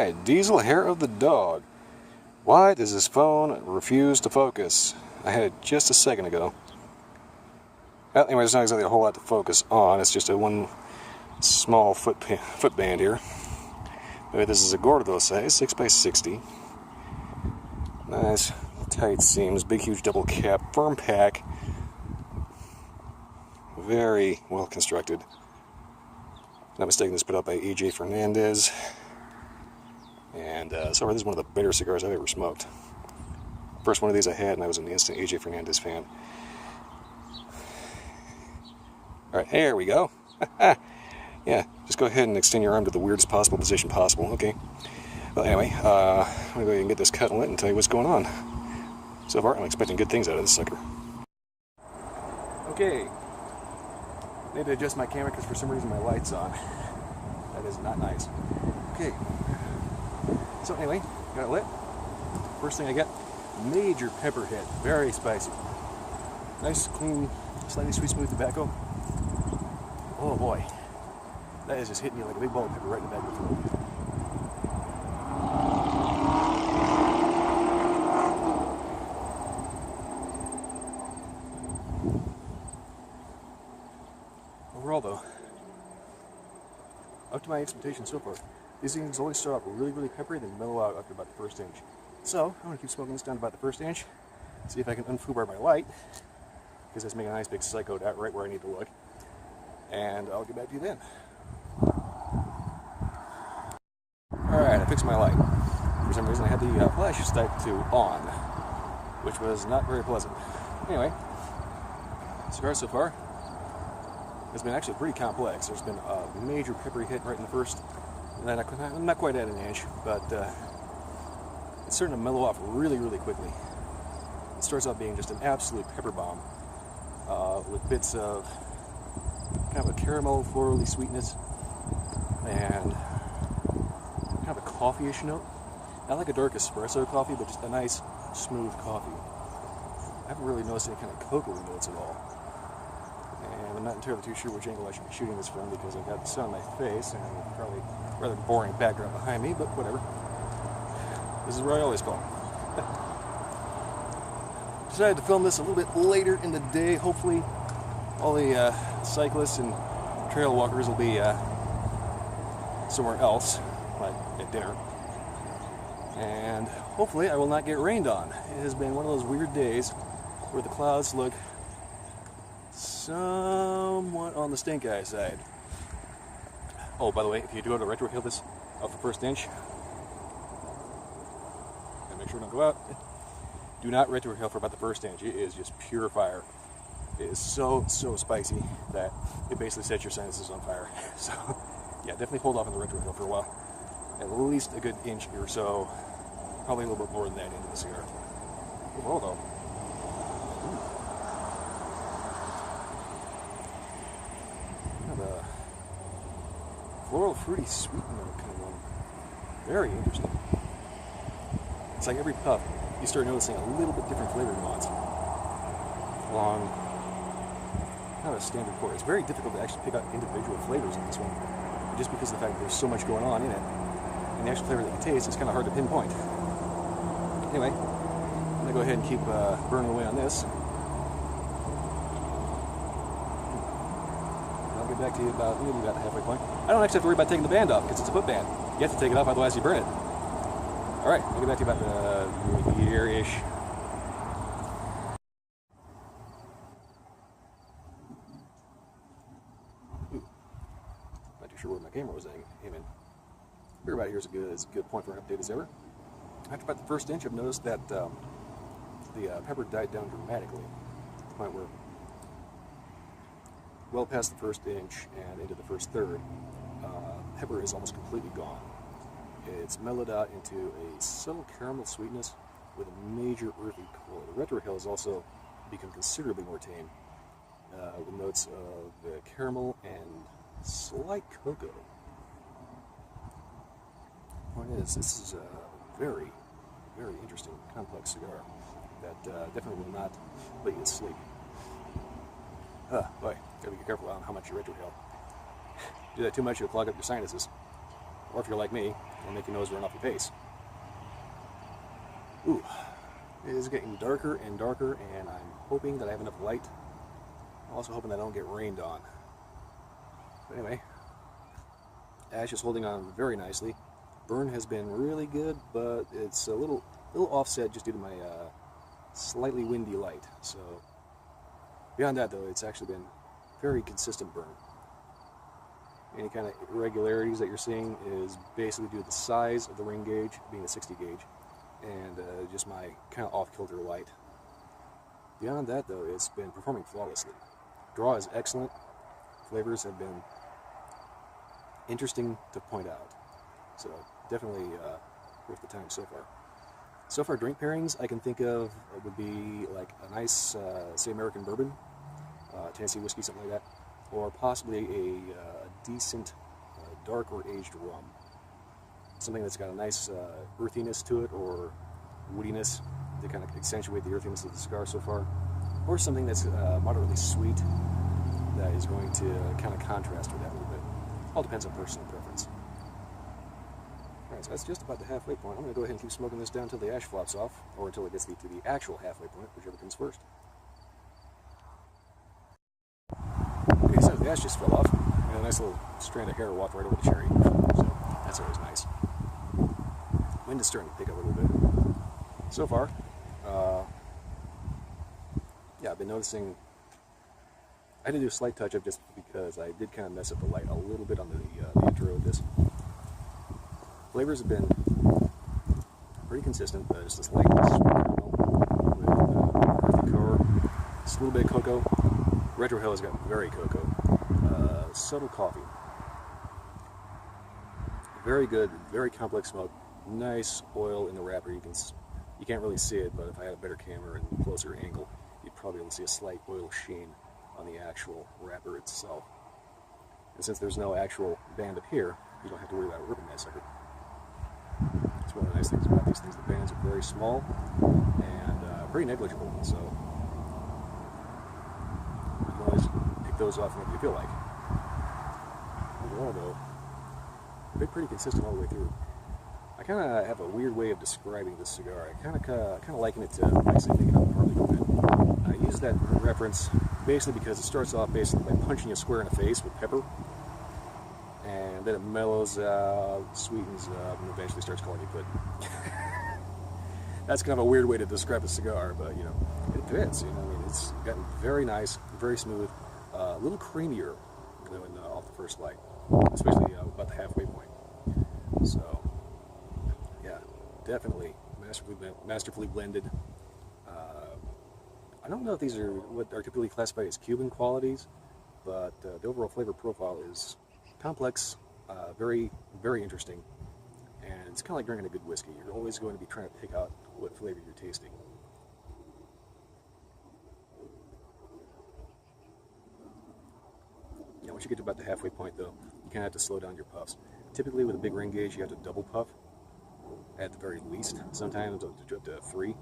Alright, Diesel Hair of the Dog. Why does this phone refuse to focus? I had it just a second ago. Well, anyway, there's not exactly a whole lot to focus on. It's just a one small foot band here. Anyway, this is a Gordo size, 6x60. Nice tight seams, big huge double cap, firm pack. Very well constructed. If I'm not mistaken, this is put out by AJ Fernandez. And so far, this is one of the better cigars I've ever smoked. First one of these I had, and I was an instant AJ Fernandez fan. Alright, there we go. Yeah, just go ahead and extend your arm to the weirdest possible position possible. Okay. Well, anyway, I'm going to go ahead and get this cut and lit and tell you what's going on. So far, I'm expecting good things out of this sucker. Okay. Need to adjust my camera because for some reason my light's on. That is not nice. Okay. So anyway, got it lit. First thing I got, major pepper hit. Very spicy. Nice, clean, slightly sweet, smooth tobacco. Oh boy. That is just hitting you like a big ball of pepper right in the back of the throat. Overall though, up to my expectations so far, these things always start off really, really peppery, then mellow out after about the first inch. So, I'm going to keep smoking this down to about the first inch, see if I can unfoobar my light, because that's making a nice big psycho dot right where I need to look, and I'll get back to you then. Alright, I fixed my light. For some reason I had the flash set to on, which was not very pleasant. Anyway, cigar so far has been actually pretty complex. There's been a major peppery hit right in the first, and then I'm not quite at an inch, but it's starting to mellow off really, really quickly. It starts out being just an absolute pepper bomb with bits of kind of a caramel florally sweetness and kind of a coffee-ish note. Not like a dark espresso coffee, but just a nice, smooth coffee. I haven't really noticed any kind of cocoa notes at all. And I'm not entirely too sure which angle I should be shooting this from because I've got the sun on my face and probably a rather boring background behind me, but whatever. This is where I always film. Decided to film this a little bit later in the day. Hopefully all the cyclists and trail walkers will be somewhere else, like at dinner. And hopefully I will not get rained on. It has been one of those weird days where the clouds look somewhat on the stink eye side. Oh, by the way, if you do go to retrohale this off the first inch, and make sure it don't go out, do not retrohale for about the first inch. It is just pure fire. It is so spicy that it basically sets your sinuses on fire. So, yeah, definitely hold off on the retrohale for a while. At least a good inch or so, probably a little bit more than that into the cigar. Overall, though, kind of a floral, fruity, sweet note kind of one. Very interesting. It's like every puff, you start noticing a little bit different flavor nuance along kind of a standard pour. It's very difficult to actually pick out individual flavors in this one, just because of the fact that there's so much going on in it. And the actual flavor that you taste is kind of hard to pinpoint. Anyway, I'm going to go ahead and keep burning away on this. I'll get back to you maybe about the halfway point. I don't actually have to worry about taking the band off because it's a foot band. You have to take it off, otherwise you burn it. Alright, I'll get back to you about the year-ish. Not too sure where my camera was aiming. Here about here is a good point for an update as ever. After about the first inch, I've noticed that the pepper died down dramatically to the point where, well past the first inch and into the first third, pepper is almost completely gone. It's mellowed out into a subtle caramel sweetness with a major earthy core. The retrohale has also become considerably more tame, with notes of caramel and slight cocoa. Point is, this is a very, very interesting, complex cigar that definitely will not let you sleep. Boy, gotta be careful on how much you retrohale. Do that too much, you'll clog up your sinuses. or if you're like me, it'll make your nose run off the pace. Ooh, it is getting darker and darker, and I'm hoping that I have enough light. I'm also hoping that I don't get rained on. But anyway, ash is holding on very nicely. Burn has been really good, but it's a little offset just due to my slightly windy light. So beyond that, though, it's actually been very consistent burn. Any kind of irregularities that you're seeing is basically due to the size of the ring gauge, being a 60 gauge, and just my kind of off-kilter light. Beyond that, though, it's been performing flawlessly. Draw is excellent. Flavors have been interesting to point out. So definitely worth the time so far. So far, drink pairings I can think of would be like a nice, say, American bourbon, Tennessee whiskey, something like that, or possibly a decent dark or aged rum. Something that's got a nice earthiness to it, or woodiness to kind of accentuate the earthiness of the cigar so far, or something that's moderately sweet that is going to kind of contrast with that a little bit. All depends on personal preference. Alright, so that's just about the halfway point. I'm going to go ahead and keep smoking this down until the ash flops off, or until it gets to the actual halfway point, whichever comes first. Okay, so the ash just fell off, and a nice little strand of hair walked right over the cherry, so that's always nice. Wind is starting to pick up a little bit. So far, yeah, I've been noticing, I had to do a slight touch-up just because I did kind of mess up the light a little bit on the intro of this. Flavors have been pretty consistent. Just this light sweet caramel with earthy core, just a little bit of cocoa. Retro Hill has got very cocoa. Subtle coffee. Very good, very complex smoke. Nice oil in the wrapper. You can't really see it, but if I had a better camera and closer angle, you'd probably be able to see a slight oil sheen on the actual wrapper itself. And since there's no actual band up here, you don't have to worry about ripping that sucker. That's one of the nice things about these things. The bands are very small and pretty negligible, so you can always pick those off whenever you feel like. Overall, though, they're pretty consistent all the way through. I kind of have a weird way of describing this cigar. I kind of liken it to actually thinking of Harley Quinn. I use that reference basically because it starts off basically by punching you square in the face with pepper, and then it mellows out, sweetens up, and eventually starts calling you pudding. That's kind of a weird way to describe a cigar, but you know, it fits. You know, I mean, it's gotten very nice, very smooth, a little creamier than off the first light, especially about the halfway point. So, yeah, definitely masterfully blended. I don't know if these are what are typically classified as Cuban qualities, but the overall flavor profile is complex, very, very interesting, and it's kind of like drinking a good whiskey. You're always going to be trying to pick out what flavor you're tasting. Yeah, once you get to about the halfway point, though, you kind of have to slow down your puffs. Typically, with a big ring gauge, you have to double puff at the very least. Sometimes up to 3.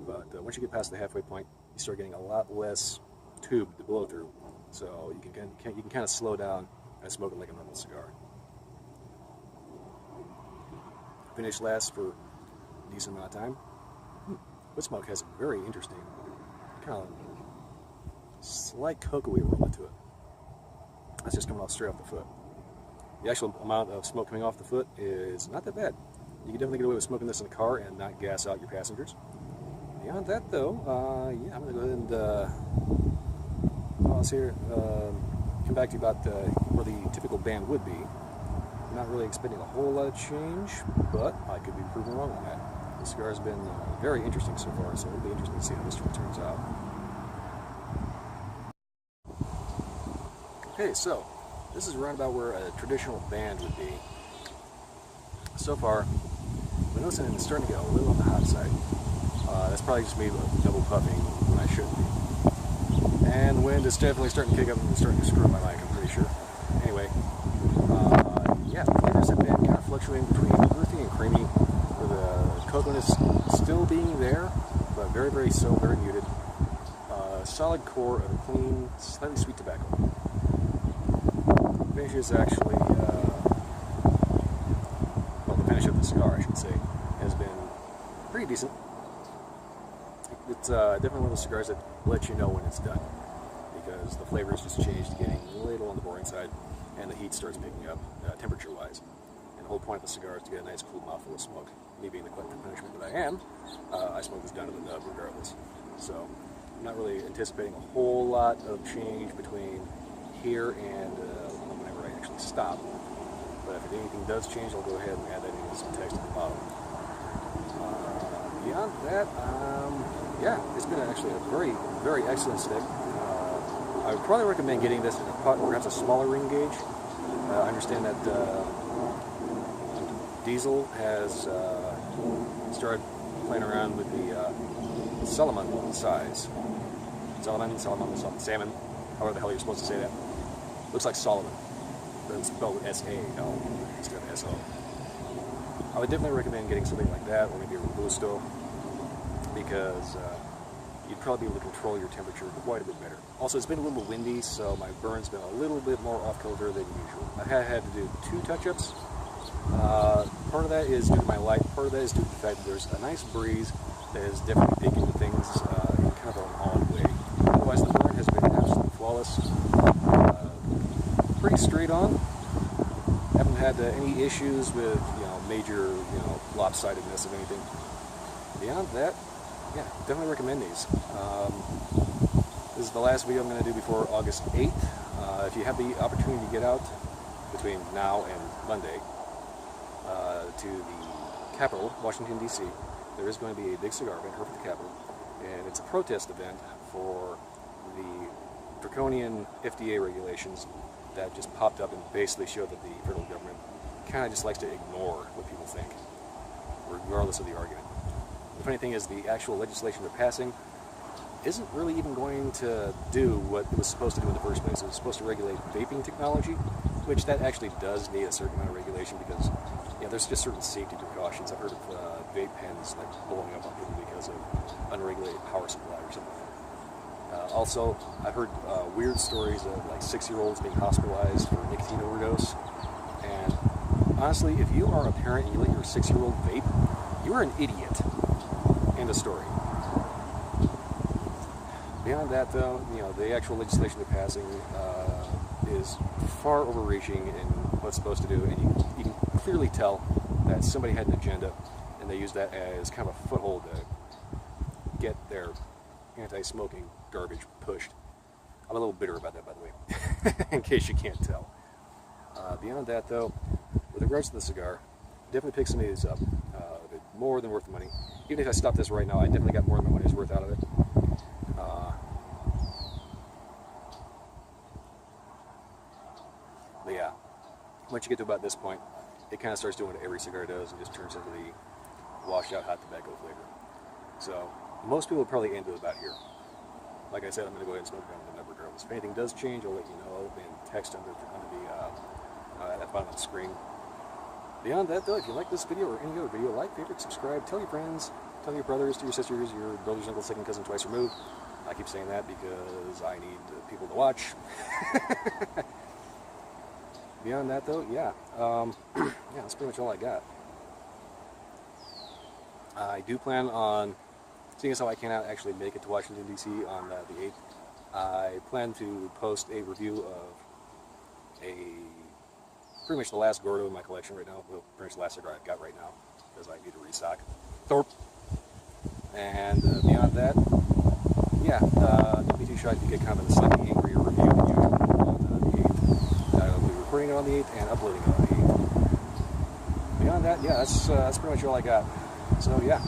But once you get past the halfway point, you start getting a lot less tube to blow through. So you can kind of slow down and smoke it like a normal cigar. Finish lasts for a decent amount of time. Wood smoke has a very interesting, kind of slight cocoa-y aroma to it. That's just coming off straight off the foot. The actual amount of smoke coming off the foot is not that bad. You can definitely get away with smoking this in a car and not gas out your passengers. Beyond that, though, yeah, I'm going to go ahead and pause here, come back to you about where the typical band would be. I'm not really expecting a whole lot of change, but I could be proven wrong on that. The cigar has been very interesting so far, so it'll be interesting to see how this one turns out. Okay, so this is around about where a traditional band would be. So far, I'm noticing it's starting to get a little on the hot side. That's probably just me double puffing when I shouldn't be. And the wind is definitely starting to kick up and starting to screw up my mic, I'm pretty sure. Anyway, yeah, the flavors have been kind of fluctuating between earthy and creamy, with the cocoaness still being there, but very, very so, very muted. Solid core of a clean, slightly sweet tobacco. Finish is actually finish of the cigar, I should say, has been pretty decent. It's definitely one of those cigars that lets you know when it's done, because the flavor has just changed, getting a little on the boring side, and the heat starts picking up temperature-wise. And the whole point of the cigar is to get a nice cool mouthful of smoke. Me being the collector punishment that I am, I smoke this down to the nub regardless. So I'm not really anticipating a whole lot of change between here and whenever I actually stop. But if anything does change, I'll go ahead and add that in some text at the bottom. Beyond that, yeah, it's been actually a very, very excellent stick. I would probably recommend getting this in perhaps a smaller ring gauge. I understand that Diesel has started playing around with the Salomon size. Salmon, however the hell you're supposed to say that. Looks like Solomon, but it's spelled with S-A-L instead of S-O. I would definitely recommend getting something like that, or maybe a Robusto, because you'd probably be able to control your temperature quite a bit better. Also, it's been a little windy, so my burn's been a little bit more off-kilter than usual. I have had to do 2 touch-ups. Part of that is due to my light, part of that is due to the fact that there's a nice breeze that is definitely taking things in kind of an odd way. Otherwise, the burn has been absolutely flawless. Pretty straight on. Haven't had any issues with major lopsidedness of anything. Beyond that, yeah, definitely recommend these. This is the last video I'm going to do before August 8th. If you have the opportunity to get out between now and Monday to the Capitol, Washington, D.C., there is going to be a big cigar event here for the Capitol, and it's a protest event for the draconian FDA regulations that just popped up and basically showed that the federal government kind of just likes to ignore what people think, regardless of the argument. The funny thing is, the actual legislation they're passing isn't really even going to do what it was supposed to do in the first place. It was supposed to regulate vaping technology, which that actually does need a certain amount of regulation because there's just certain safety precautions. I've heard of vape pens like blowing up on people because of unregulated power supply or something. Also, I've heard weird stories of like 6-year-olds being hospitalized for nicotine overdose. And honestly, if you are a parent and you let your 6-year-old vape, you are an idiot. End of story. Beyond that, though, the actual legislation they're passing is far overreaching in what's supposed to do, and you can clearly tell that somebody had an agenda, and they used that as kind of a foothold to get their anti-smoking garbage pushed. I'm a little bitter about that, by the way, in case you can't tell. Beyond that, though, with regards to the cigar, definitely pick some of these up. They're more than worth the money. Even if I stop this right now, I definitely got more than my money's worth out of it. But yeah, once you get to about this point, it kind of starts doing what every cigar does and just turns into the washed out hot tobacco flavor. So most people probably end it about here. Like I said, I'm going to go ahead and smoke down the number regardless. If anything does change, I'll let you know and text under the at the bottom of the screen. Beyond that, though, if you like this video or any other video, like, favorite, subscribe, tell your friends, tell your brothers, to your sisters, your brothers, uncles, second cousin, twice removed. I keep saying that because I need people to watch. Beyond that, though, yeah, that's pretty much all I got. I do plan on, seeing as how I cannot actually make it to Washington, D.C. on the 8th, I plan to post a review of pretty much the last Gordo in my collection right now, well, pretty much the last cigar I've got right now, because I need to restock. Thorpe. And beyond that, yeah, don't be too shy to get kind of a slightly angrier review than usual on the 8th. I'll be recording it on the 8th and uploading it on the 8th. Beyond that, yeah, that's pretty much all I got. So, yeah.